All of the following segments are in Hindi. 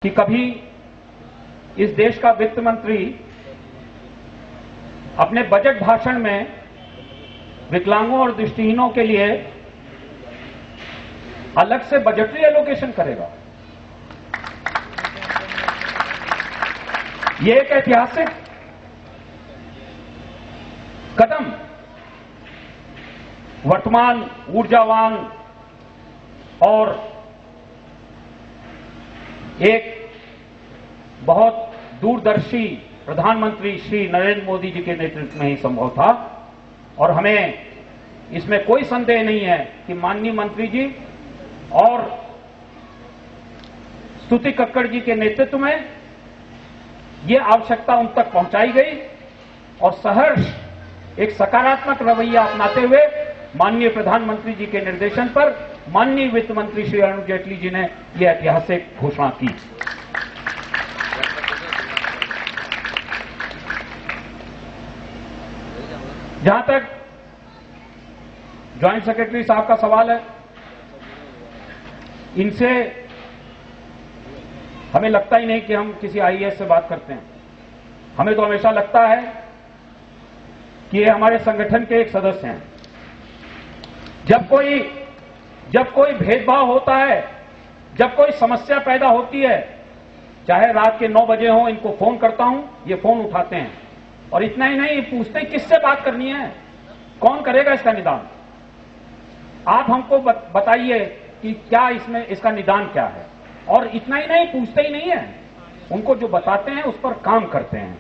कि कभी इस देश का वित्त मंत्री अपने बजट भाषण में विकलांगों और दृष्टिहीनों के लिए अलग से बजटरी एलोकेशन करेगा। ये एक ऐतिहासिक कदम वर्तमान ऊर्जावान और एक बहुत दूरदर्शी प्रधानमंत्री श्री नरेंद्र मोदी जी के नेतृत्व में ही संभव था और हमें इसमें कोई संदेह नहीं है कि माननीय मंत्री जी और स्तुति कक्कड़ जी के नेतृत्व में ये आवश्यकता उन तक पहुंचाई गई और सहर्ष एक सकारात्मक रवैया अपनाते हुए माननीय प्रधानमंत्री जी के निर्देशन पर माननीय वित्त मंत्री श्री अरुण जेटली जी ने यह ऐतिहासिक घोषणा की। जहां तक ज्वाइंट सेक्रेटरी साहब का सवाल है, इनसे हमें लगता ही नहीं कि हम किसी आईएएस से बात करते हैं। हमें तो हमेशा लगता है कि ये हमारे संगठन के एक सदस्य हैं। जब कोई भेदभाव होता है, जब कोई समस्या पैदा होती है, चाहे रात के 9 बजे हो, इनको फोन करता हूं, ये फोन उठाते हैं और इतना ही नहीं पूछते किससे बात करनी है, कौन करेगा इसका निदान। आप हमको बताइए कि क्या इसमें इसका निदान क्या है, और इतना ही नहीं पूछते ही नहीं है, उनको जो बताते हैं उस पर काम करते हैं।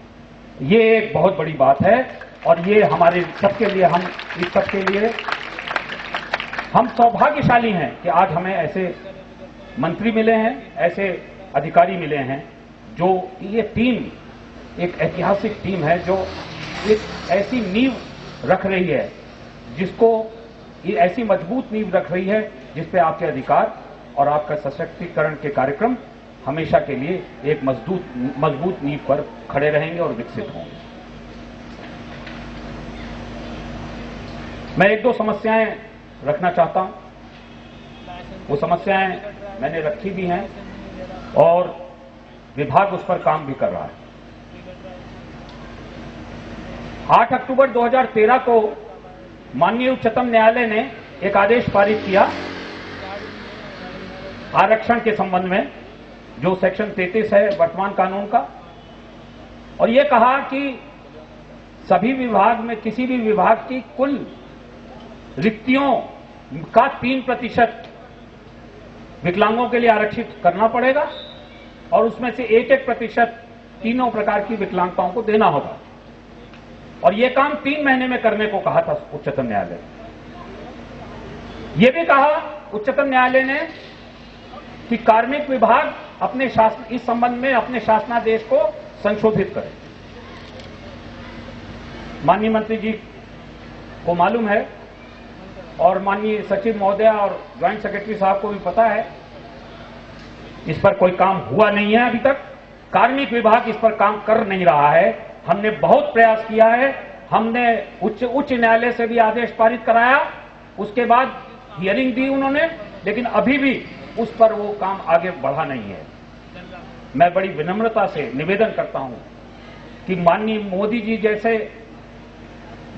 ये एक बहुत बड़ी बात है और ये हमारे सबके लिए, हम इस सबके लिए हम सौभाग्यशाली हैं कि आज हमें ऐसे मंत्री मिले हैं, ऐसे अधिकारी मिले हैं, जो ये टीम एक ऐतिहासिक टीम है जो एक ऐसी नींव रख रही है, जिसको ये ऐसी मजबूत नींव रख रही है जिस पे आपके अधिकार और आपका सशक्तिकरण के कार्यक्रम हमेशा के लिए एक मजबूत नींव पर खड़े रहेंगे और विकसित होंगे। मैं एक दो समस्याएं रखना चाहता हूं। वो समस्याएं मैंने रखी भी हैं और विभाग उस पर काम भी कर रहा है। 8 अक्टूबर 2013 को माननीय उच्चतम न्यायालय ने एक आदेश पारित किया आरक्षण के संबंध में, जो सेक्शन 33 है वर्तमान कानून का, और यह कहा कि सभी विभाग में, किसी भी विभाग की कुल रिक्तियों का 3% विकलांगों के लिए आरक्षित करना पड़ेगा और उसमें से 1% तीनों प्रकार की विकलांगताओं को देना होगा। और यह काम 3 महीने में करने को कहा था उच्चतम न्यायालय। यह भी कहा उच्चतम न्यायालय ने कि कार्मिक विभाग अपने शासन, इस संबंध में अपने शासनादेश को संशोधित करे। माननीय मंत्री जी को मालूम है और माननीय सचिव महोदया और ज्वाइंट सेक्रेटरी साहब को भी पता है, इस पर कोई काम हुआ नहीं है अभी तक। कार्मिक विभाग इस पर काम कर नहीं रहा है। हमने बहुत प्रयास किया है, हमने उच्च न्यायालय से भी आदेश पारित कराया, उसके बाद हियरिंग दी उन्होंने, लेकिन अभी भी उस पर वो काम आगे बढ़ा नहीं है। मैं बड़ी विनम्रता से निवेदन करता हूं कि माननीय मोदी जी जैसे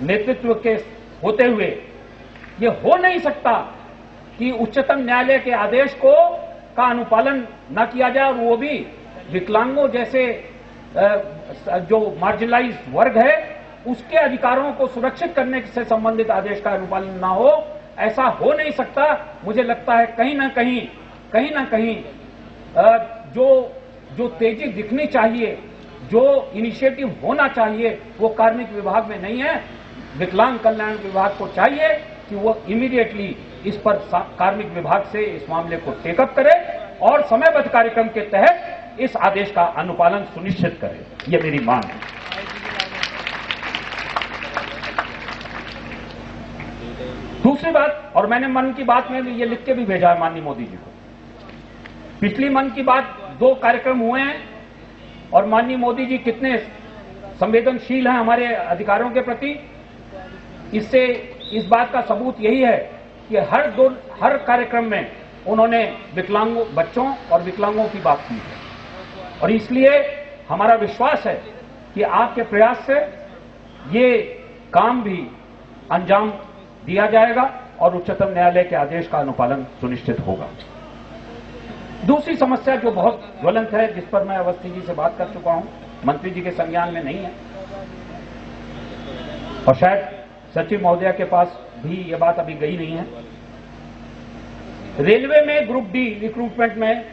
नेतृत्व के होते हुए ये हो नहीं सकता कि उच्चतम न्यायालय के आदेश का अनुपालन न किया जाए, और वो भी विकलांगों जैसे जो मार्जिनलाइज वर्ग है उसके अधिकारों को सुरक्षित करने से संबंधित आदेश का अनुपालन ना हो। ऐसा हो नहीं सकता। मुझे लगता है कहीं ना कहीं जो तेजी दिखनी चाहिए, जो इनिशिएटिव होना चाहिए, वो कार्मिक विभाग में नहीं है। विकलांग कल्याण विभाग को चाहिए कि वो इमीडिएटली इस पर कार्मिक विभाग से इस मामले को टेकअप करे और समयबद्ध कार्यक्रम के तहत इस आदेश का अनुपालन सुनिश्चित करे। ये मेरी मांग है। दूसरी बात, और मैंने मन की बात में ये लिख के भी भेजा है माननीय मोदी जी को, पिछली मन की बात 2 कार्यक्रम हुए हैं और माननीय मोदी जी कितने संवेदनशील हैं हमारे अधिकारों के प्रति, इससे इस बात का सबूत यही है कि हर कार्यक्रम में उन्होंने विकलांगों, बच्चों और विकलांगों की बात की है। और इसलिए हमारा विश्वास है कि आपके प्रयास से ये काम भी अंजाम दिया जाएगा और उच्चतम न्यायालय के आदेश का अनुपालन सुनिश्चित होगा। दूसरी समस्या जो बहुत ज्वलंत है, जिस पर मैं अवस्थी जी से बात कर चुका हूं, मंत्री जी के संज्ञान में नहीं है और शायद सचिव महोदया के पास भी ये बात अभी गई नहीं है। रेलवे में ग्रुप डी रिक्रूटमेंट में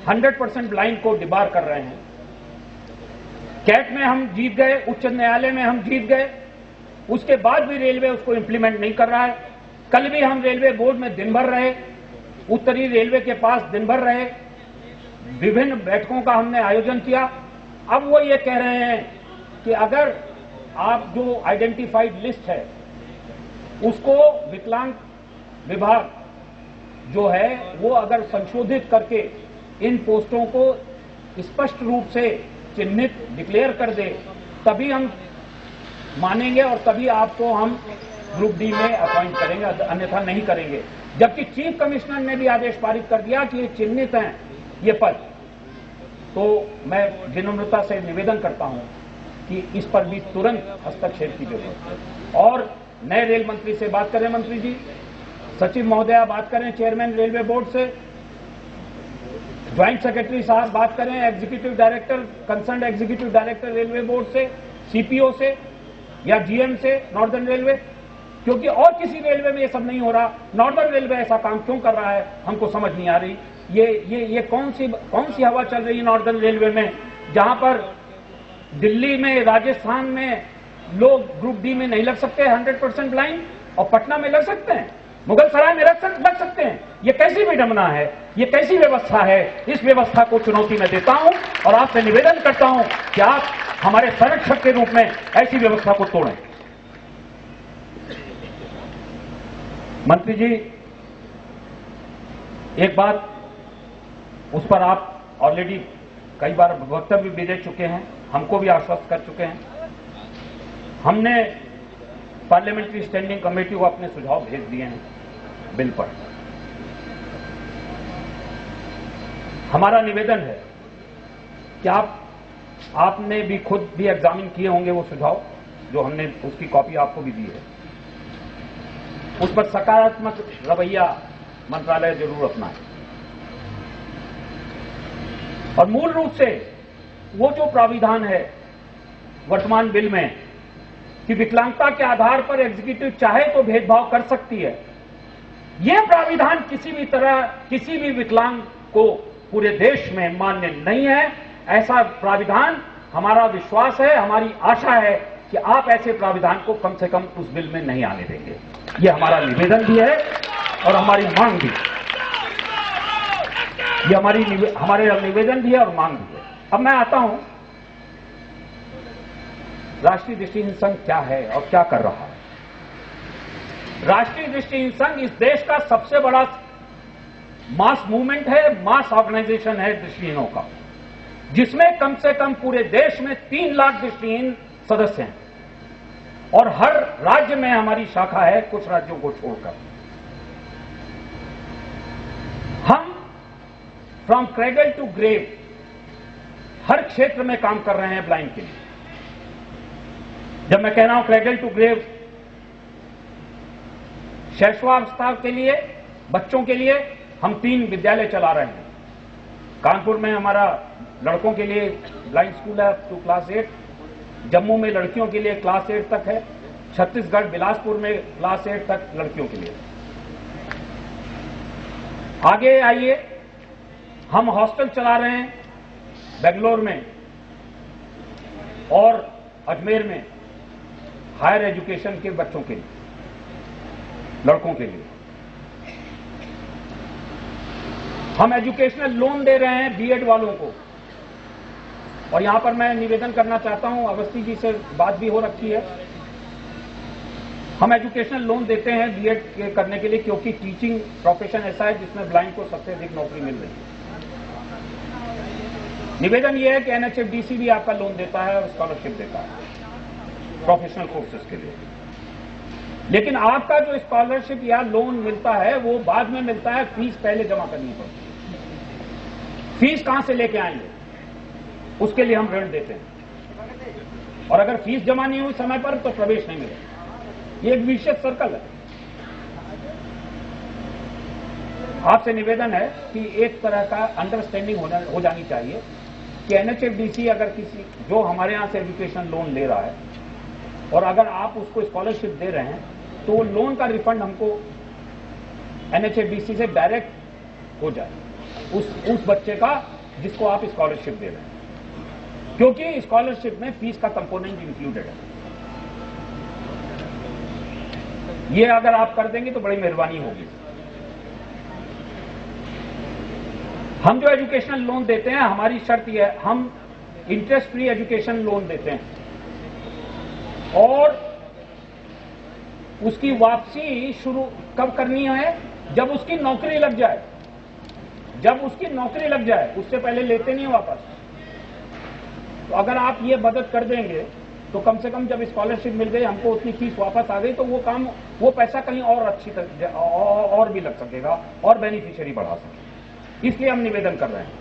100% ब्लाइंड को डिबार कर रहे हैं। कैट में हम जीत गए, उच्च न्यायालय में हम जीत गए, उसके बाद भी रेलवे उसको इंप्लीमेंट नहीं कर रहा है। कल भी हम रेलवे बोर्ड में दिन भर रहे, उत्तरी रेलवे के पास दिन भर रहे, विभिन्न बैठकों का हमने आयोजन किया। अब वो ये कह रहे हैं कि अगर आप जो आइडेंटिफाइड लिस्ट है उसको विकलांग विभाग जो है वो अगर संशोधित करके इन पोस्टों को स्पष्ट रूप से चिन्हित डिक्लेयर कर दे तभी हम मानेंगे और तभी आपको हम ग्रुप डी में अपॉइंट करेंगे, अन्यथा नहीं करेंगे। जबकि चीफ कमिश्नर ने भी आदेश पारित कर दिया कि ये चिन्हित हैं ये पद। तो मैं विनम्रता से निवेदन करता हूं कि इस पर भी तुरंत हस्तक्षेप की जरूरत है और नए रेल मंत्री से बात करें, मंत्री जी, सचिव महोदया बात करें चेयरमैन रेलवे बोर्ड से, ज्वाइंट सेक्रेटरी साहब बात करें executive director, concern executive director railway board से, सीपीओ से या जीएम से नॉर्दर्न रेलवे, क्योंकि और किसी रेलवे में ये सब नहीं हो रहा। नॉर्दर्न रेलवे ऐसा काम क्यों कर रहा है हमको समझ नहीं आ रही। ये कौन सी हवा चल रही है नॉर्दर्न रेलवे में, जहां पर दिल्ली में, राजस्थान में लोग ग्रुप डी में नहीं लग सकते 100% ब्लाइंड और पटना में लग सकते हैं, मुगल सराय में लग सकते हैं। ये कैसी विडंबना है, ये कैसी व्यवस्था है। इस व्यवस्था को चुनौती मैं देता हूं और आपसे निवेदन करता हूं कि आप हमारे संरक्षक के रूप में ऐसी व्यवस्था को तोड़ें। मंत्री जी, एक बात उस पर आप ऑलरेडी कई बार वक्तव्य भी दे चुके हैं, हमको भी आश्वस्त कर चुके हैं। हमने पार्लियामेंट्री स्टैंडिंग कमेटी को अपने सुझाव भेज दिए हैं बिल पर। हमारा निवेदन है कि आपने भी खुद भी एग्जामिन किए होंगे वो सुझाव, जो हमने उसकी कॉपी आपको भी दी है। उस पर सकारात्मक रवैया मंत्रालय जरूर अपनाए और मूल रूप से वो जो प्राविधान है वर्तमान बिल में कि विकलांगता के आधार पर एग्जीक्यूटिव चाहे तो भेदभाव कर सकती है, यह प्राविधान किसी भी तरह किसी भी विकलांग को पूरे देश में मान्य नहीं है। ऐसा प्राविधान, हमारा विश्वास है, हमारी आशा है कि आप ऐसे प्राविधान को कम से कम उस बिल में नहीं आने देंगे। ये हमारा निवेदन भी है और हमारी मांग भी है। ये हमारे निवेदन भी है और मांग भी है। अब मैं आता हूं राष्ट्रीय दृष्टिहीन संघ क्या है और क्या कर रहा है। राष्ट्रीय दृष्टिहीन संघ इस देश का सबसे बड़ा मास मूवमेंट है, मास ऑर्गेनाइजेशन है दृष्टिहीनों का, जिसमें कम से कम पूरे देश में 3 लाख दृष्टिहीन सदस्य हैं और हर राज्य में हमारी शाखा है, कुछ राज्यों को छोड़कर। हम फ्रॉम क्रेडल टू ग्रेव हर क्षेत्र में काम कर रहे हैं ब्लाइंड के लिए। जब मैं कह रहा हूं क्रेडल टू ग्रेव, शैशवावस्था के लिए बच्चों के लिए हम 3 विद्यालय चला रहे हैं। कानपुर में हमारा लड़कों के लिए ब्लाइंड स्कूल है टू क्लास 8, जम्मू में लड़कियों के लिए क्लास 8 तक है, छत्तीसगढ़ बिलासपुर में क्लास 8 तक लड़कियों के लिए। आगे आइए, हम हॉस्टल चला रहे हैं बेंगलोर में और अजमेर में हायर एजुकेशन के बच्चों के लिए, लड़कों के लिए। हम एजुकेशनल लोन दे रहे हैं बीएड वालों को। और यहां पर मैं निवेदन करना चाहता हूं, अवस्थी जी से बात भी हो रखी है, हम एजुकेशनल लोन देते हैं बीएड करने के लिए, क्योंकि टीचिंग प्रोफेशन ऐसा है जिसमें ब्लाइंड को सबसे अधिक नौकरी मिल रही है। निवेदन यह है कि एनएचएफडीसी भी आपका लोन देता है और स्कॉलरशिप देता है प्रोफेशनल कोर्सेज के लिए। लेकिन आपका जो स्कॉलरशिप या लोन मिलता है वो बाद में मिलता है, फीस पहले जमा करनी पड़ती है। फीस कहां से लेके आएंगे? उसके लिए हम ऋण देते हैं, और अगर फीस जमा नहीं हुई समय पर तो प्रवेश नहीं मिलेगा। ये एक विशेष सर्कल है। आपसे निवेदन है कि एक तरह का अंडरस्टैंडिंग हो जानी चाहिए कि एनएचएफडीसी अगर किसी जो हमारे यहां से एजुकेशन लोन ले रहा है और अगर आप उसको स्कॉलरशिप दे रहे हैं तो वो लोन का रिफंड हमको एनएचएफडीसी से डायरेक्ट हो जाए उस बच्चे का जिसको आप स्कॉलरशिप दे रहे हैं, क्योंकि स्कॉलरशिप में फीस का कंपोनेंट इंक्लूडेड है। ये अगर आप कर देंगे तो बड़ी मेहरबानी होगी। हम जो एजुकेशनल लोन देते हैं, हमारी शर्त यह है, हम इंटरेस्ट फ्री एजुकेशन लोन देते हैं और उसकी वापसी शुरू कब करनी है? जब उसकी नौकरी लग जाए। जब उसकी नौकरी लग जाए, उससे पहले लेते नहीं वापस। तो अगर आप ये मदद कर देंगे तो कम से कम जब स्कॉलरशिप मिल गई, हमको उतनी फीस वापस आ गई, तो वो पैसा कहीं और अच्छी तरह और भी लग सकेगा और बेनिफिशियरी बढ़ा सके। इसलिए हम निवेदन कर रहे हैं।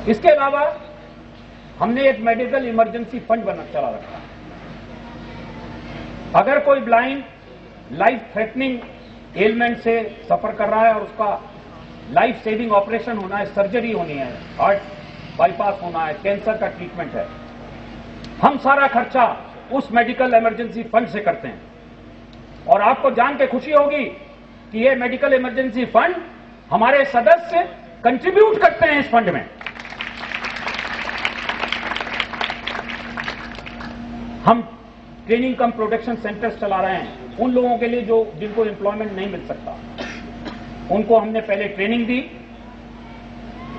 इसके अलावा हमने एक मेडिकल इमरजेंसी फंड चला रखा है। अगर कोई ब्लाइंड लाइफ थ्रेटनिंग एलिमेंट से सफर कर रहा है और उसका लाइफ सेविंग ऑपरेशन होना है, सर्जरी होनी है, हार्ट बाईपास होना है, कैंसर का ट्रीटमेंट है, हम सारा खर्चा उस मेडिकल इमरजेंसी फंड से करते हैं। और आपको जान के खुशी होगी कि ये मेडिकल इमरजेंसी फंड हमारे सदस्य कंट्रीब्यूट करते हैं इस फंड में। हम ट्रेनिंग कम प्रोडक्शन सेंटर्स चला रहे हैं उन लोगों के लिए जिनको एम्प्लॉयमेंट नहीं मिल सकता। उनको हमने पहले ट्रेनिंग दी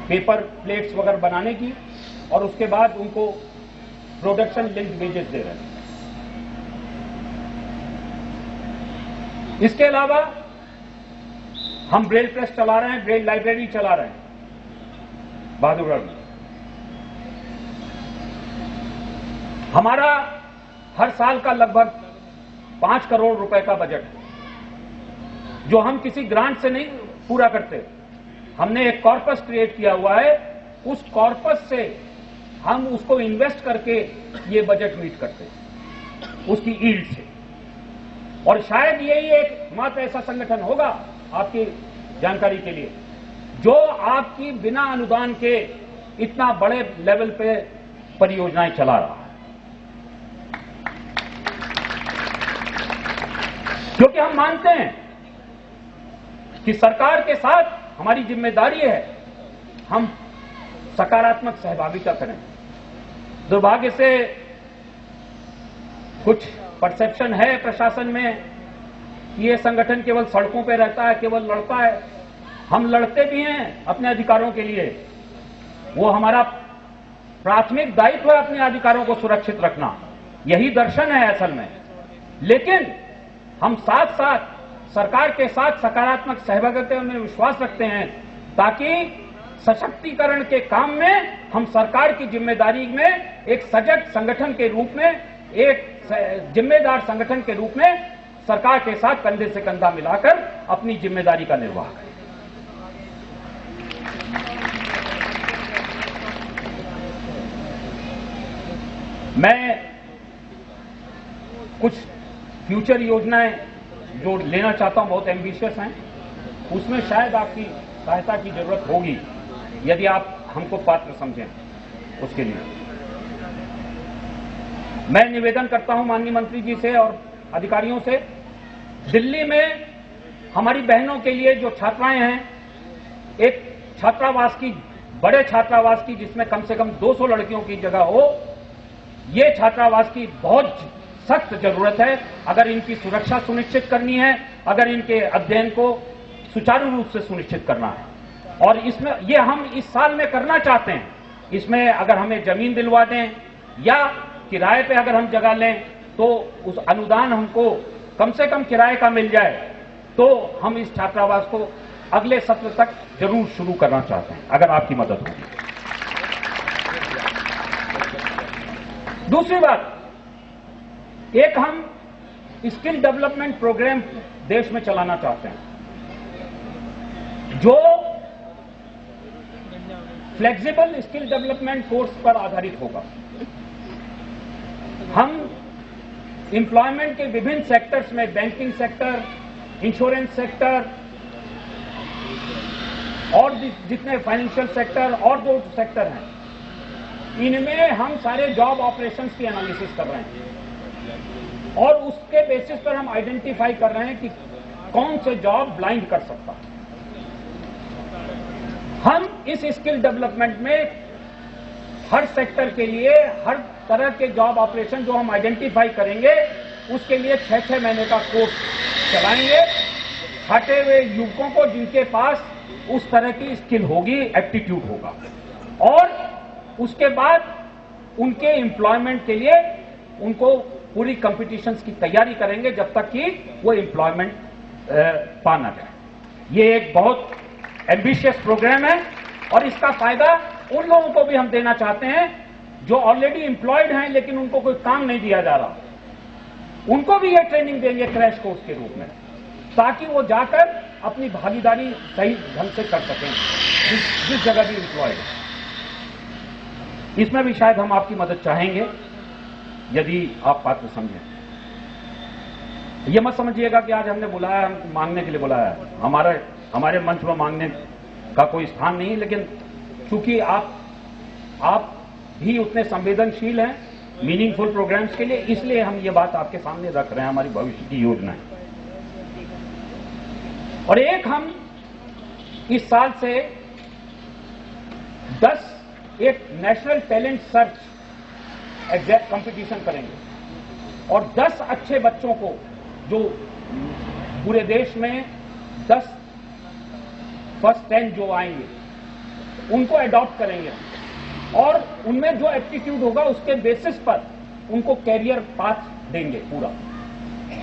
पेपर प्लेट्स वगैरह बनाने की, और उसके बाद उनको प्रोडक्शन लिंक्ड वेजेस दे रहे हैं। इसके अलावा हम ब्रेल प्रेस चला रहे हैं, ब्रेल लाइब्रेरी चला रहे हैं बहादुरगढ़ में। हमारा हर साल का लगभग 5 करोड़ रुपए का बजट है, जो हम किसी ग्रांट से नहीं पूरा करते। हमने एक कॉर्पस क्रिएट किया हुआ है, उस कॉर्पस से हम उसको इन्वेस्ट करके ये बजट मीट करते हैं, उसकी ईल्ड से। और शायद यही एकमात्र ऐसा संगठन होगा आपकी जानकारी के लिए जो आपकी बिना अनुदान के इतना बड़े लेवल पे परियोजनाएं चला रहा है। क्योंकि हम मानते हैं कि सरकार के साथ हमारी जिम्मेदारी है हम सकारात्मक सहभागिता करें। दुर्भाग्य से कुछ परसेप्शन है प्रशासन में कि ये संगठन केवल सड़कों पे रहता है, केवल लड़ता है। हम लड़ते भी हैं अपने अधिकारों के लिए, वो हमारा प्राथमिक दायित्व है अपने अधिकारों को सुरक्षित रखना, यही दर्शन है असल में। लेकिन हम साथ साथ सरकार के साथ सकारात्मक सहभागिता में विश्वास रखते हैं ताकि सशक्तिकरण के काम में हम सरकार की जिम्मेदारी में एक सजग संगठन के रूप में, एक जिम्मेदार संगठन के रूप में सरकार के साथ कंधे से कंधा मिलाकर अपनी जिम्मेदारी का निर्वाह करें। मैं कुछ फ्यूचर योजनाएं जो लेना चाहता हूं, बहुत एम्बिशियस हैं, उसमें शायद आपकी सहायता की जरूरत होगी यदि आप हमको पात्र समझें। उसके लिए मैं निवेदन करता हूं माननीय मंत्री जी से और अधिकारियों से, दिल्ली में हमारी बहनों के लिए जो छात्राएं हैं, एक छात्रावास की, बड़े छात्रावास की जिसमें कम से कम 200 लड़कियों की जगह हो, ये छात्रावास की बहुत सख्त जरूरत है। अगर इनकी सुरक्षा सुनिश्चित करनी है, अगर इनके अध्ययन को सुचारू रूप से सुनिश्चित करना है, और इसमें ये हम इस साल में करना चाहते हैं। इसमें अगर हमें जमीन दिलवा दें या किराए पे अगर हम जगह लें तो उस अनुदान हमको कम से कम किराए का मिल जाए, तो हम इस छात्रावास को अगले सत्र तक जरूर शुरू करना चाहते हैं, अगर आपकी मदद होगी। दूसरी बात, एक हम स्किल डेवलपमेंट प्रोग्राम देश में चलाना चाहते हैं जो फ्लेक्सिबल स्किल डेवलपमेंट कोर्स पर आधारित होगा। हम एम्प्लॉयमेंट के विभिन्न सेक्टर्स में, बैंकिंग सेक्टर, इंश्योरेंस सेक्टर और जितने फाइनेंशियल सेक्टर और जो सेक्टर हैं, इनमें हम सारे जॉब ऑपरेशंस की एनालिसिस कर रहे हैं और उसके बेसिस पर हम आइडेंटिफाई कर रहे हैं कि कौन से जॉब ब्लाइंड कर सकता है। हम इस स्किल डेवलपमेंट में हर सेक्टर के लिए हर तरह के जॉब ऑपरेशन जो हम आइडेंटिफाई करेंगे उसके लिए 6-6 महीने का कोर्स चलाएंगे, हटे हुए युवकों को जिनके पास उस तरह की स्किल होगी, एप्टीट्यूड होगा, और उसके बाद उनके एम्प्लॉयमेंट के लिए उनको पूरी कॉम्पिटिशन्स की तैयारी करेंगे जब तक कि वो एम्प्लॉयमेंट पा ना जाए। ये एक बहुत एम्बिशियस प्रोग्राम है और इसका फायदा उन लोगों को भी हम देना चाहते हैं जो ऑलरेडी एम्प्लॉयड हैं लेकिन उनको कोई काम नहीं दिया जा रहा, उनको भी ये ट्रेनिंग देंगे क्रैश कोर्स के रूप में, ताकि वो जाकर अपनी भागीदारी सही ढंग से कर सकें जिस जगह भी एम्प्लॉयड है। इसमें भी शायद हम आपकी मदद चाहेंगे यदि आप पात्र समझें। ये मत समझिएगा कि आज हमने बुलाया, हम मांगने के लिए बुलाया, हमारे मंच में मांगने का कोई स्थान नहीं, लेकिन चूंकि आप भी उतने संवेदनशील हैं मीनिंगफुल प्रोग्राम्स के लिए, इसलिए हम ये बात आपके सामने रख रहे हैं, हमारी भविष्य की योजना है। और एक हम इस साल से 10 एक national talent search exact competition करेंगे और 10 अच्छे बच्चों को जो पूरे देश में 10 फर्स्ट 10 जो आएंगे उनको अडॉप्ट करेंगे और उनमें जो एप्टीट्यूड होगा उसके बेसिस पर उनको कैरियर पाथ देंगे पूरा,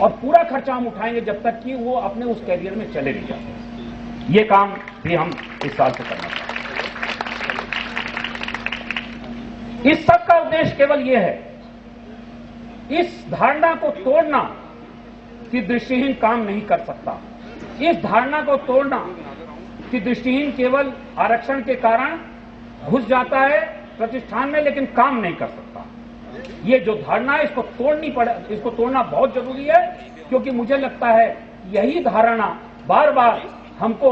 और पूरा खर्चा हम उठाएंगे जब तक कि वो अपने उस कैरियर में चले नहीं जाते। ये काम भी हम इस साल से करना चाहते हैं। इस सब का उद्देश्य केवल ये है, इस धारणा को तोड़ना कि दृष्टिहीन काम नहीं कर सकता, इस धारणा को तोड़ना कि दृष्टिहीन केवल आरक्षण के कारण घुस जाता है प्रतिष्ठान में लेकिन काम नहीं कर सकता। ये जो धारणा है इसको तोड़ना बहुत जरूरी है, क्योंकि मुझे लगता है यही धारणा बार बार हमको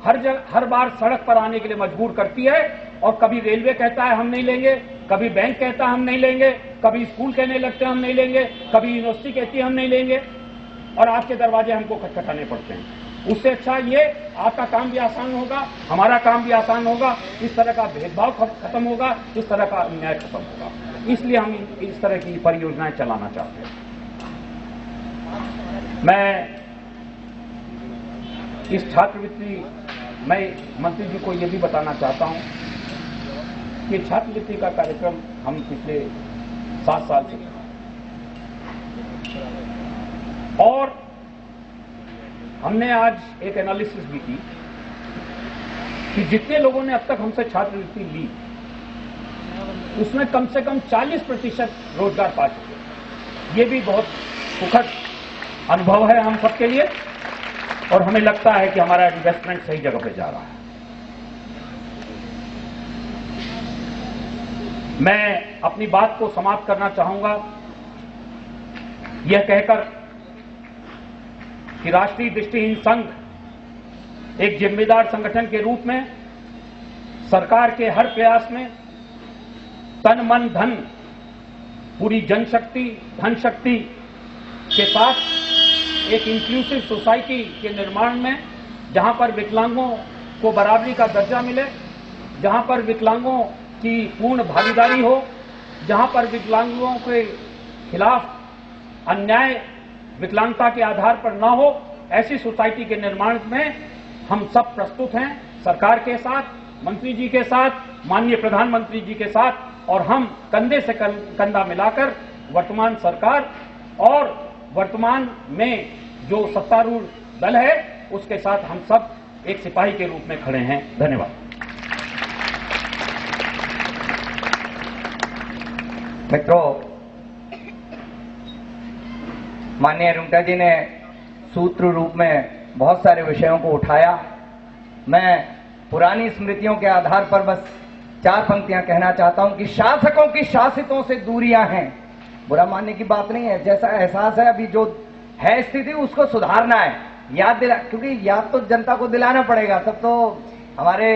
हर बार सड़क पर आने के लिए मजबूर करती है। और कभी रेलवे कहता है हम नहीं लेंगे, कभी बैंक कहता है हम नहीं लेंगे, कभी स्कूल कहने लगते हैं हम नहीं लेंगे, कभी यूनिवर्सिटी कहती है हम नहीं लेंगे, और आपके दरवाजे हमको खटखटाने पड़ते हैं। उससे अच्छा ये आपका काम भी आसान होगा, हमारा काम भी आसान होगा, इस तरह का भेदभाव खत्म होगा, इस तरह का अन्याय खत्म होगा। इसलिए हम इस तरह की परियोजनाएं चलाना चाहते हैं। मैं इस छात्रवृत्ति मैं मंत्री जी को यह भी बताना चाहता हूं कि छात्रवृत्ति का कार्यक्रम हम पिछले 7 साल से और हमने आज एक एनालिसिस भी की कि जितने लोगों ने अब तक हमसे छात्रवृत्ति ली उसमें कम से कम 40% रोजगार पा चुके। ये भी बहुत सुखद अनुभव है हम सबके लिए और हमें लगता है कि हमारा इन्वेस्टमेंट सही जगह पे जा रहा है। मैं अपनी बात को समाप्त करना चाहूंगा यह कहकर कि राष्ट्रीय दृष्टिहीन संघ एक जिम्मेदार संगठन के रूप में सरकार के हर प्रयास में तन मन धन पूरी जनशक्ति धन शक्ति के साथ एक इंक्लूसिव सोसाइटी के निर्माण में, जहां पर विकलांगों को बराबरी का दर्जा मिले, जहां पर विकलांगों की पूर्ण भागीदारी हो, जहां पर विकलांगों के खिलाफ अन्याय विकलांगता के आधार पर न हो, ऐसी सोसाइटी के निर्माण में हम सब प्रस्तुत हैं सरकार के साथ, मंत्री जी के साथ, माननीय प्रधानमंत्री जी के साथ, और हम कंधे से कंधा मिलाकर वर्तमान सरकार और वर्तमान में जो सत्तारूढ़ दल है उसके साथ हम सब एक सिपाही के रूप में खड़े हैं। धन्यवाद। मित्रों, माननीय रुंगटा जी ने सूत्र रूप में बहुत सारे विषयों को उठाया। मैं पुरानी स्मृतियों के आधार पर बस 4 पंक्तियां कहना चाहता हूं कि शासकों की शासितों से दूरियां हैं। बुरा मानने की बात नहीं है, जैसा एहसास है अभी जो है स्थिति उसको सुधारना है, याद दिला, क्योंकि याद तो जनता को दिलाना पड़ेगा, तब तो हमारे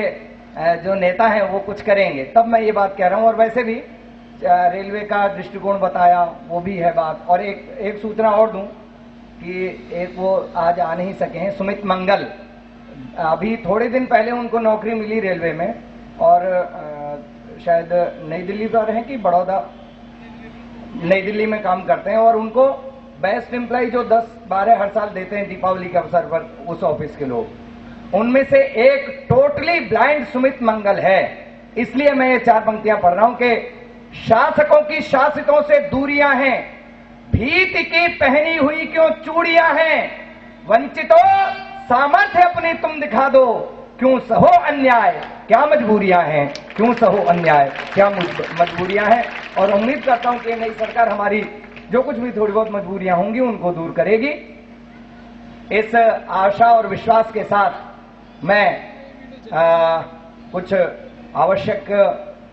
जो नेता हैं वो कुछ करेंगे, तब मैं ये बात कह रहा हूं। और वैसे भी रेलवे का दृष्टिकोण बताया, वो भी है बात। और एक सूचना और दूं कि एक वो आज आ नहीं सके हैं, सुमित मंगल, अभी थोड़े दिन पहले उनको नौकरी मिली रेलवे में, और शायद नई दिल्ली पर हैं कि बड़ौदा, नई दिल्ली में काम करते हैं, और उनको बेस्ट एम्प्लॉय जो 10-12 हर साल देते हैं दीपावली के अवसर पर उस ऑफिस के लोग, उनमें से एक टोटली ब्लाइंड सुमित मंगल है। इसलिए मैं ये 4 पंक्तियां पढ़ रहा हूं कि शासकों की शासितों से दूरियां हैं, भीति की पहनी हुई क्यों चूड़ियां हैं, वंचितों सामर्थ्य अपनी तुम दिखा दो, क्यों सहो अन्याय क्या मजबूरियां हैं, क्यों सहो अन्याय क्या मजबूरियां हैं। और उम्मीद करता हूं कि नई सरकार हमारी जो कुछ भी थोड़ी बहुत मजबूरियां होंगी उनको दूर करेगी। इस आशा और विश्वास के साथ मैं कुछ आवश्यक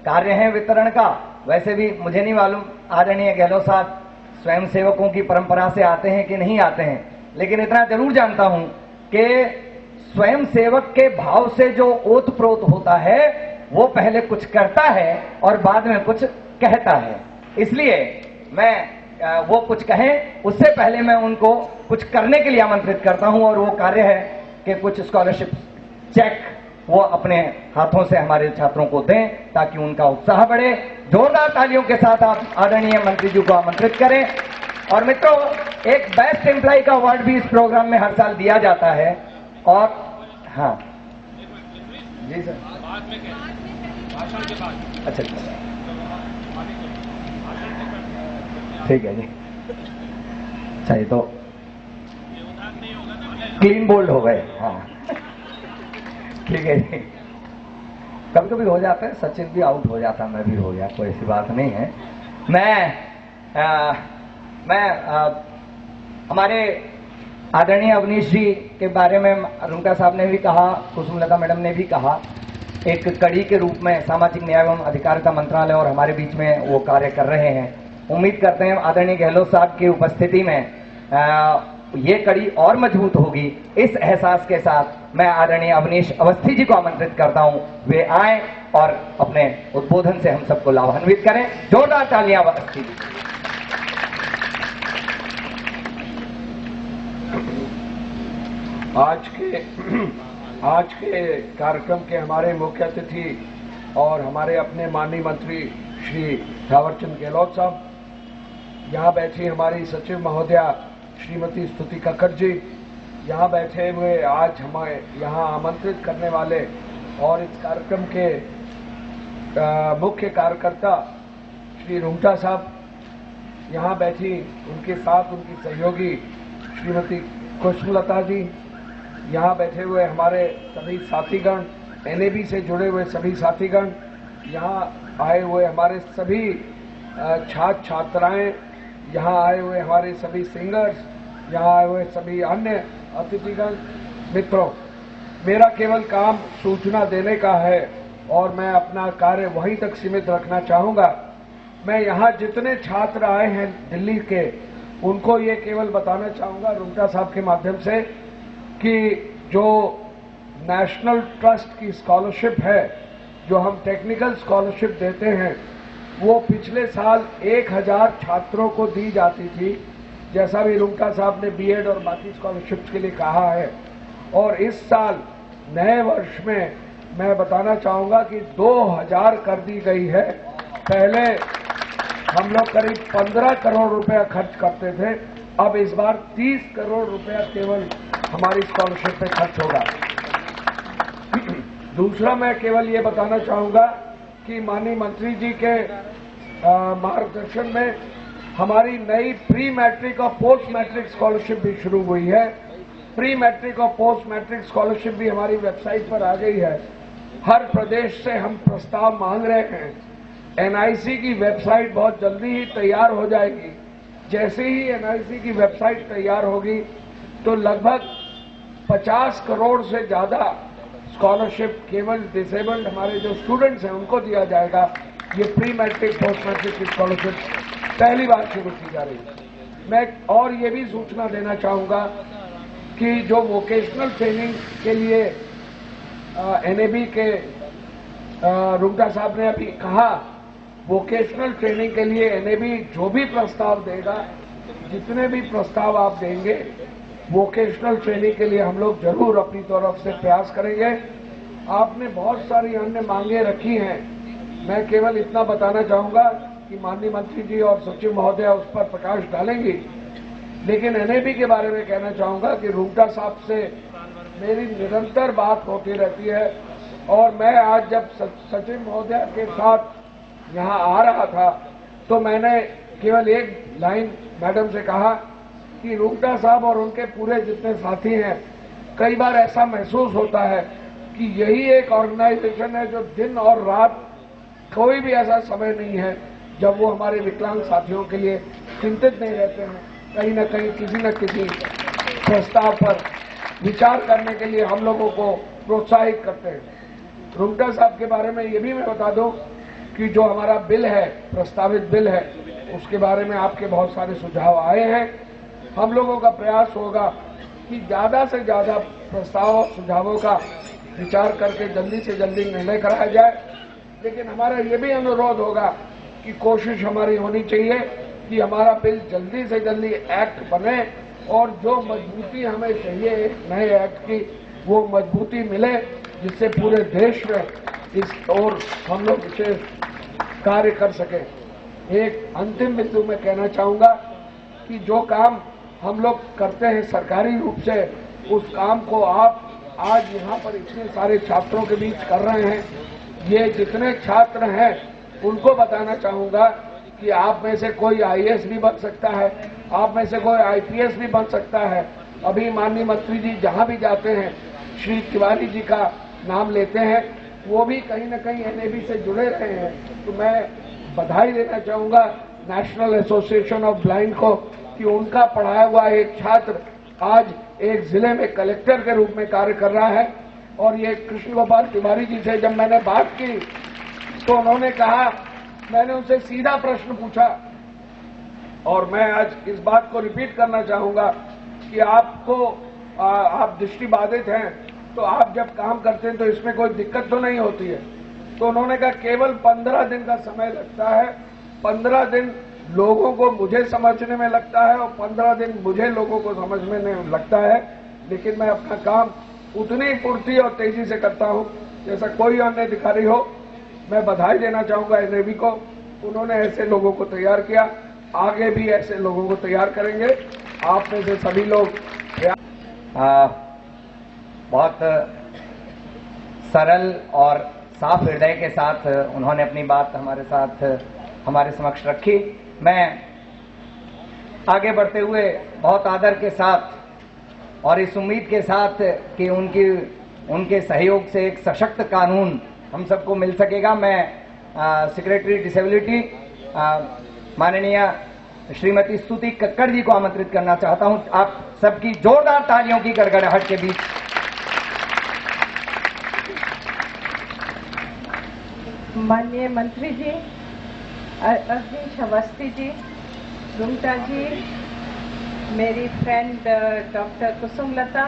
कार्य हैं वितरण का, वैसे भी मुझे नहीं मालूम आदरणीय गहलोत साहब स्वयं सेवकों की परंपरा से आते हैं कि नहीं आते हैं, लेकिन इतना जरूर जानता हूं कि स्वयं सेवक के भाव से जो ओत प्रोत होता है वो पहले कुछ करता है और बाद में कुछ कहता है। इसलिए मैं वो कुछ कहें उससे पहले मैं उनको कुछ करने के लिए आमंत्रित करता हूं, और वो कार्य है कि कुछ स्कॉलरशिप चेक वो अपने हाथों से हमारे छात्रों को दें ताकि उनका उत्साह बढ़े। जोरदार तालियों के साथ आप आदरणीय मंत्री जी को आमंत्रित करें। और मित्रों, एक बेस्ट एम्प्लॉय का अवार्ड भी इस प्रोग्राम में हर साल दिया जाता है। और हाँ जी सर, अच्छा ठीक है जी, चाहिए तो क्लीन बोल्ड हो गए। हाँ ठीक है जी, कभी कभी हो जाता है, सचिन भी आउट हो जाता, मैं भी हो गया, कोई ऐसी बात नहीं है। मैं हमारे आदरणीय अवनीश जी के बारे में रुंका साहब ने भी कहा, कुसुमलता मैडम ने भी कहा, एक कड़ी के रूप में सामाजिक न्याय एवं अधिकारिता मंत्रालय और हमारे बीच में वो कार्य कर रहे हैं। उम्मीद करते हैं आदरणीय गहलोत साहब की उपस्थिति में ये कड़ी और मजबूत होगी। इस एहसास के साथ मैं आदरणीय अवनीश अवस्थी जी को आमंत्रित करता हूं, वे आए और अपने उद्बोधन से हम सबको लाभान्वित करें। जोरदार तालियां अवस्थी जी। आज के कार्यक्रम के हमारे मुख्य अतिथि और हमारे अपने माननीय मंत्री श्री थावरचंद गहलोत साहब, यहाँ बैठी हमारी सचिव महोदया श्रीमती स्तुति कक्कड़ जी, यहाँ बैठे हुए आज हमें यहाँ आमंत्रित करने वाले और इस कार्यक्रम के मुख्य कार्यकर्ता श्री रुंगटा साहब, यहाँ बैठी उनके साथ उनकी सहयोगी श्रीमती कुसुमलता जी, यहाँ बैठे हुए हमारे सभी साथीगण, एनएबी से जुड़े हुए सभी साथीगण, यहाँ आए हुए हमारे सभी छात्र छात्राएं, यहाँ आए हुए हमारे सभी सिंगर्स, यहाँ आए हुए सभी अन्य अतिथिगण। मित्रों, मेरा केवल काम सूचना देने का है और मैं अपना कार्य वहीं तक सीमित रखना चाहूंगा। मैं यहाँ जितने छात्र आए हैं दिल्ली के, उनको ये केवल बताना चाहूंगा रुंगटा साहब के माध्यम से कि जो नेशनल ट्रस्ट की स्कॉलरशिप है, जो हम टेक्निकल स्कॉलरशिप देते हैं, वो पिछले साल 1000 छात्रों को दी जाती थी, जैसा भी रुंगटा साहब ने बीएड और बाकी स्कॉलरशिप्स के लिए कहा है। और इस साल नए वर्ष में मैं बताना चाहूंगा कि 2000 कर दी गई है। पहले हम लोग करीब 15 करोड़ रुपया खर्च करते थे, अब इस बार 30 करोड़ रुपया केवल हमारी स्कॉलरशिप पे खर्च होगा। दूसरा, मैं केवल ये बताना चाहूंगा कि माननीय मंत्री जी के मार्गदर्शन में हमारी नई प्री मैट्रिक और पोस्ट मैट्रिक स्कॉलरशिप भी शुरू हुई है। प्री मैट्रिक और पोस्ट मैट्रिक स्कॉलरशिप भी हमारी वेबसाइट पर आ गई है। हर प्रदेश से हम प्रस्ताव मांग रहे हैं। एनआईसी की वेबसाइट बहुत जल्दी ही तैयार हो जाएगी। जैसे ही एनआईसी की वेबसाइट तैयार होगी तो लगभग 50 करोड़ से ज्यादा स्कॉलरशिप केवल डिसेबल्ड हमारे जो स्टूडेंट्स हैं उनको दिया जाएगा। ये प्री मैट्रिक पोस्ट मैट्रिक की स्कॉलरशिप पहली बार शुरू की जा रही है। मैं और ये भी सूचना देना चाहूंगा कि जो वोकेशनल ट्रेनिंग के लिए एनएबी के रुंगटा साहब ने अभी कहा, वोकेशनल ट्रेनिंग के लिए एनएबी जो भी प्रस्ताव देगा, जितने भी प्रस्ताव आप देंगे, वोकेशनल ट्रेनिंग के लिए हम लोग जरूर अपनी तरफ से प्रयास करेंगे। आपने बहुत सारी अन्य मांगे रखी हैं, मैं केवल इतना बताना चाहूंगा कि माननीय मंत्री जी और सचिव महोदय उस पर प्रकाश डालेंगी, लेकिन एनएबी के बारे में कहना चाहूंगा कि रुंगटा साहब से मेरी निरंतर बात होती रहती है और मैं आज जब सचिव महोदय के साथ यहाँ आ रहा था तो मैंने केवल एक लाइन मैडम से कहा कि रुंगटा साहब और उनके पूरे जितने साथी हैं, कई बार ऐसा महसूस होता है कि यही एक ऑर्गेनाइजेशन है जो दिन और रात कोई भी ऐसा समय नहीं है जब वो हमारे विकलांग साथियों के लिए चिंतित नहीं रहते हैं। कहीं न कहीं किसी न किसी प्रस्ताव पर विचार करने के लिए हम लोगों को प्रोत्साहित करते हैं। रुंगटा साहब के बारे में ये भी मैं बता दूं कि जो हमारा बिल है, प्रस्तावित बिल है, उसके बारे में आपके बहुत सारे सुझाव आए हैं। हम लोगों का प्रयास होगा कि ज्यादा से ज्यादा प्रस्ताव और सुझावों का विचार करके जल्दी से जल्दी निर्णय कराया जाए, लेकिन हमारा ये भी अनुरोध होगा कि कोशिश हमारी होनी चाहिए कि हमारा बिल जल्दी से जल्दी एक्ट बने और जो मजबूती हमें चाहिए नए एक्ट की, वो मजबूती मिले जिससे पूरे देश में इस ओर हम लोग इसे कार्य कर सके। एक अंतिम बिंदु में कहना चाहूंगा कि जो काम हम लोग करते हैं सरकारी रूप से, उस काम को आप आज यहाँ पर इतने सारे छात्रों के बीच कर रहे हैं। ये जितने छात्र हैं उनको बताना चाहूंगा कि आप में से कोई आईएएस भी बन सकता है, आप में से कोई आईपीएस भी बन सकता है। अभी माननीय मंत्री जी जहां भी जाते हैं श्री तिवारी जी का नाम लेते हैं, वो भी कहीं न कहीं एनएबी से जुड़े रहे हैं। तो मैं बधाई देना चाहूंगा नेशनल एसोसिएशन ऑफ ब्लाइंड को कि उनका पढ़ाया हुआ एक छात्र आज एक जिले में कलेक्टर के रूप में कार्य कर रहा है। और ये कृष्ण गोपाल तिवारी जी से जब मैंने बात की तो उन्होंने कहा, मैंने उनसे सीधा प्रश्न पूछा और मैं आज इस बात को रिपीट करना चाहूंगा कि आपको आप दृष्टिबाधित हैं तो आप जब काम करते हैं तो इसमें कोई दिक्कत तो नहीं होती है। तो उन्होंने कहा केवल 15 दिन का समय लगता है, 15 दिन लोगों को मुझे समझने में लगता है और 15 दिन मुझे लोगों को समझने में लगता है, लेकिन मैं अपना काम उतनी फुर्ती और तेजी से करता हूं जैसा कोई अन्य अधिकारी हो। मैं बधाई देना चाहूंगा एनएबी को, उन्होंने ऐसे लोगों को तैयार किया, आगे भी ऐसे लोगों को तैयार करेंगे। आप में से सभी लोग बहुत सरल और साफ हृदय के साथ उन्होंने अपनी बात हमारे समक्ष रखी। मैं आगे बढ़ते हुए बहुत आदर के साथ और इस उम्मीद के साथ कि उनके सहयोग से एक सशक्त कानून हम सबको मिल सकेगा, मैं सेक्रेटरी डिसेबिलिटी माननीय श्रीमती स्तुति कक्कड़ जी को आमंत्रित करना चाहता हूं। आप सबकी जोरदार तालियों की गड़गड़ाहट के बीच माननीय मंत्री जी, अवनीश अवस्थी जी, रुंगटा जी, मेरी फ्रेंड डॉक्टर कुसुमलता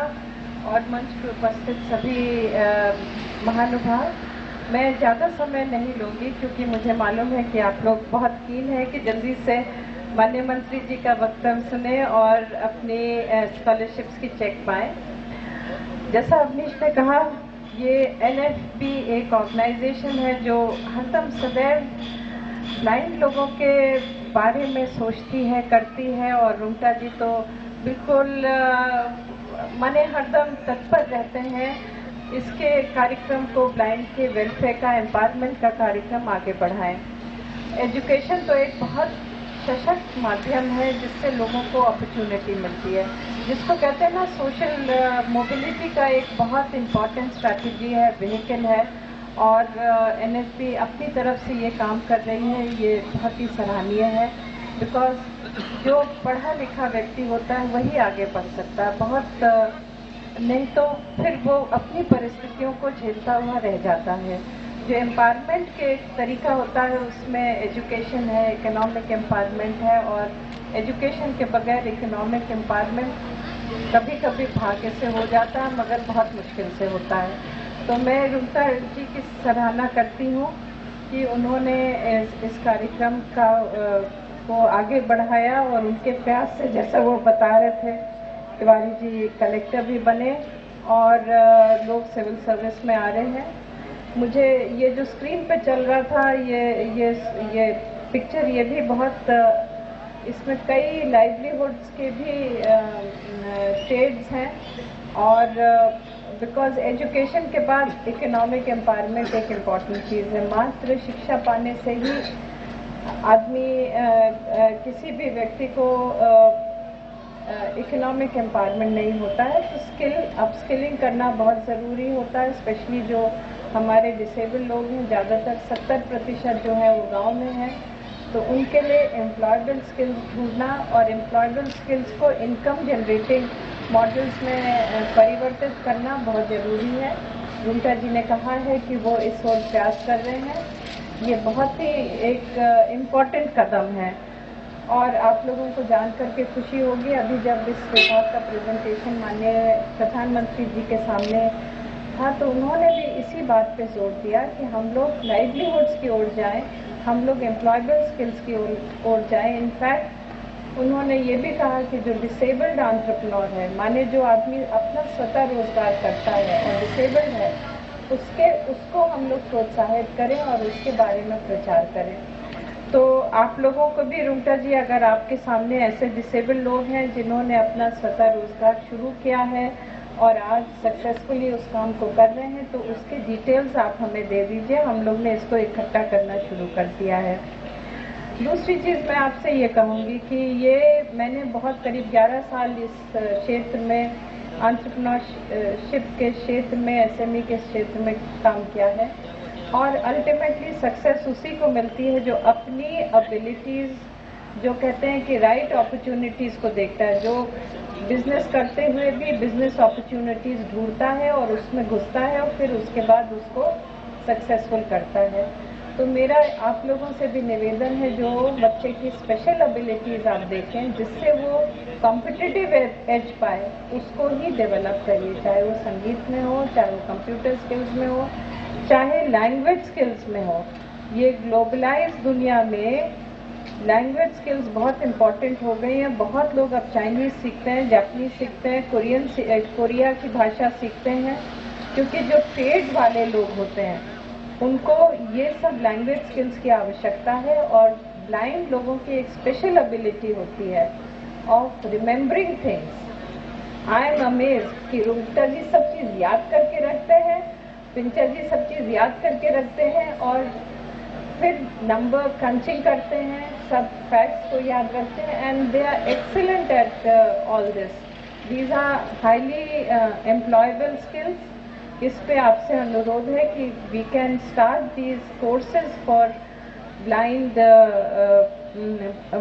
और मंच पर उपस्थित सभी महानुभाव, मैं ज़्यादा समय नहीं लूंगी क्योंकि मुझे मालूम है कि आप लोग बहुत कीन है कि जल्दी से माननीय मंत्री जी का वक्तव्य सुने और अपनी स्कॉलरशिप्स की चेक पाएं। जैसा अवनीश ने कहा, ये एनएफबी एक ऑर्गेनाइजेशन है जो हरदम सदैव ब्लाइंड लोगों के बारे में सोचती है, करती है, और रुंगटा जी तो बिल्कुल माने हरदम तत्पर रहते हैं इसके कार्यक्रम को, ब्लाइंड के वेलफेयर का, एम्पावरमेंट का कार्यक्रम आगे बढ़ाएं। एजुकेशन तो एक बहुत सशक्त माध्यम है जिससे लोगों को अपॉर्चुनिटी मिलती है, जिसको कहते हैं ना सोशल मोबिलिटी का एक बहुत इम्पॉर्टेंट स्ट्रैटेजी है, व्हीकल है, और एनएफबी अपनी तरफ से ये काम कर रही है। ये बहुत ही सराहनीय है, बिकॉज जो पढ़ा लिखा व्यक्ति होता है वही आगे बढ़ सकता है। बहुत नहीं तो फिर वो अपनी परिस्थितियों को झेलता हुआ रह जाता है। जो एम्पावरमेंट के एक तरीका होता है उसमें एजुकेशन है, इकोनॉमिक एम्पावरमेंट है, और एजुकेशन के बगैर इकोनॉमिक एम्पावरमेंट कभी कभी भाग्य से हो जाता है मगर बहुत मुश्किल से होता है। तो मैं रुमता जी की सराहना करती हूँ कि उन्होंने इस कार्यक्रम को आगे बढ़ाया और उनके प्रयास से, जैसा वो बता रहे थे, तिवारी जी कलेक्टर भी बने और लोग सिविल सर्विस में आ रहे हैं। मुझे ये जो स्क्रीन पे चल रहा था ये पिक्चर, ये भी बहुत, इसमें कई लाइवलीहुड्स के भी शेड्स हैं, और बिकॉज एजुकेशन के बाद इकोनॉमिक एम्पावरमेंट एक इम्पॉर्टेंट चीज़ है। मात्र शिक्षा पाने से ही आदमी किसी भी व्यक्ति को इकोनॉमिक एम्पावरमेंट नहीं होता है। तो अपस्किलिंग करना बहुत ज़रूरी होता है, स्पेशली जो हमारे डिसेबल लोग हैं, ज़्यादातर 70% जो है वो गांव में हैं, तो उनके लिए एम्प्लॉयबल स्किल्स ढूंढना और एम्प्लॉयबल स्किल्स को इनकम जनरेटिंग मॉडल्स में परिवर्तित करना बहुत ज़रूरी है। रुमटा जी ने कहा है कि वो इस ओर प्रयास कर रहे हैं। ये बहुत ही एक इम्पॉर्टेंट कदम है और आप लोगों को जान करके खुशी होगी। अभी जब इस रिपोर्ट का प्रेजेंटेशन माननीय प्रधानमंत्री जी के सामने था तो उन्होंने भी इसी बात पे जोर दिया कि हम लोग लाइवलीहुड्स की ओर जाएं, हम लोग एम्प्लॉयबल स्किल्स की ओर जाएं। इनफैक्ट उन्होंने ये भी कहा कि जो डिसेबल्ड एंटरप्रेन्योर है, माने जो आदमी अपना स्वतः रोजगार करता है और डिसेबल्ड है, उसको हम लोग प्रोत्साहित करें और उसके बारे में प्रचार करें। तो आप लोगों को भी, रुमटा जी, अगर आपके सामने ऐसे डिसेबल्ड लोग हैं जिन्होंने अपना स्वतः रोजगार शुरू किया है और आज सक्सेसफुली उस काम को कर रहे हैं, तो उसके डिटेल्स आप हमें दे दीजिए। हम लोग ने इसको इकट्ठा करना शुरू कर दिया है। दूसरी चीज़ मैं आपसे ये कहूँगी कि ये मैंने बहुत करीब 11 साल इस क्षेत्र में, एंटरप्रेन्योरशिप के क्षेत्र में, एसएमई के क्षेत्र में काम किया है और अल्टीमेटली सक्सेस उसी को मिलती है जो अपनी एबिलिटीज़, जो कहते हैं कि राइट अपॉर्चुनिटीज़ को देखता है, जो बिजनेस करते हुए भी बिजनेस अपॉर्चुनिटीज़ ढूंढता है और उसमें घुसता है और फिर उसके बाद उसको सक्सेसफुल करता है। तो मेरा आप लोगों से भी निवेदन है, जो बच्चे की स्पेशल एबिलिटीज़ आप देखें जिससे वो कॉम्पिटिटिव एज पाए, उसको ही डेवलप करिए, चाहे वो संगीत में हो, चाहे वो कंप्यूटर स्किल्स में हो, चाहे लैंग्वेज स्किल्स में हो। ये ग्लोबलाइज दुनिया में लैंग्वेज स्किल्स बहुत इम्पॉर्टेंट हो गई हैं। बहुत लोग अब चाइनीज़ सीखते हैं, जापानीज सीखते हैं, कोरिया की भाषा सीखते हैं, क्योंकि जो ट्रेड वाले लोग होते हैं उनको ये सब लैंग्वेज स्किल्स की आवश्यकता है। और ब्लाइंड लोगों की एक स्पेशल एबिलिटी होती है of remembering things. I am amazed कि रुमटा जी सब चीज़ याद करके रखते हैं, पिंचर जी सब चीज़ याद करके रखते हैं और फिर नंबर क्रंचिंग करते हैं, सब फैक्ट्स को याद रखते हैं, and they are excellent at all this. These are highly employable skills. इस पे आपसे अनुरोध है कि we can start these courses for blind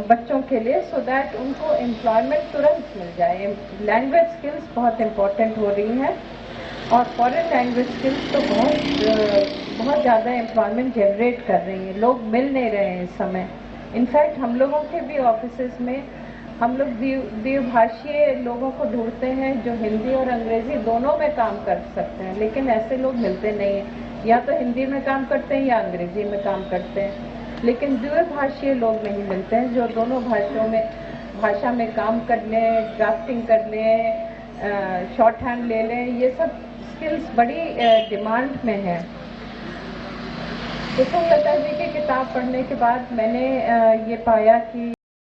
बच्चों के लिए, सो दैट उनको एम्प्लॉयमेंट तुरंत मिल जाए। लैंग्वेज स्किल्स बहुत इम्पोर्टेंट हो रही हैं और फॉरेन लैंग्वेज स्किल्स तो बहुत ज़्यादा एम्प्लॉयमेंट जनरेट कर रही हैं। लोग मिल नहीं रहे हैं इस समय। इनफैक्ट हम लोगों के भी ऑफिसेज में हम लोग द्विभाषीय लोगों को ढूंढते हैं जो हिंदी और अंग्रेजी दोनों में काम कर सकते हैं, लेकिन ऐसे लोग मिलते नहीं हैं। या तो हिंदी में काम करते हैं या अंग्रेजी में काम करते हैं, लेकिन द्विभाषीय लोग नहीं मिलते हैं जो दोनों भाषा में काम कर लें, ड्राफ्टिंग कर लें, शॉर्ट हैंड ले लें। ये सब स्किल्स बड़ी डिमांड में है। कुसुम लता जी की किताब पढ़ने के बाद मैंने ये पाया कि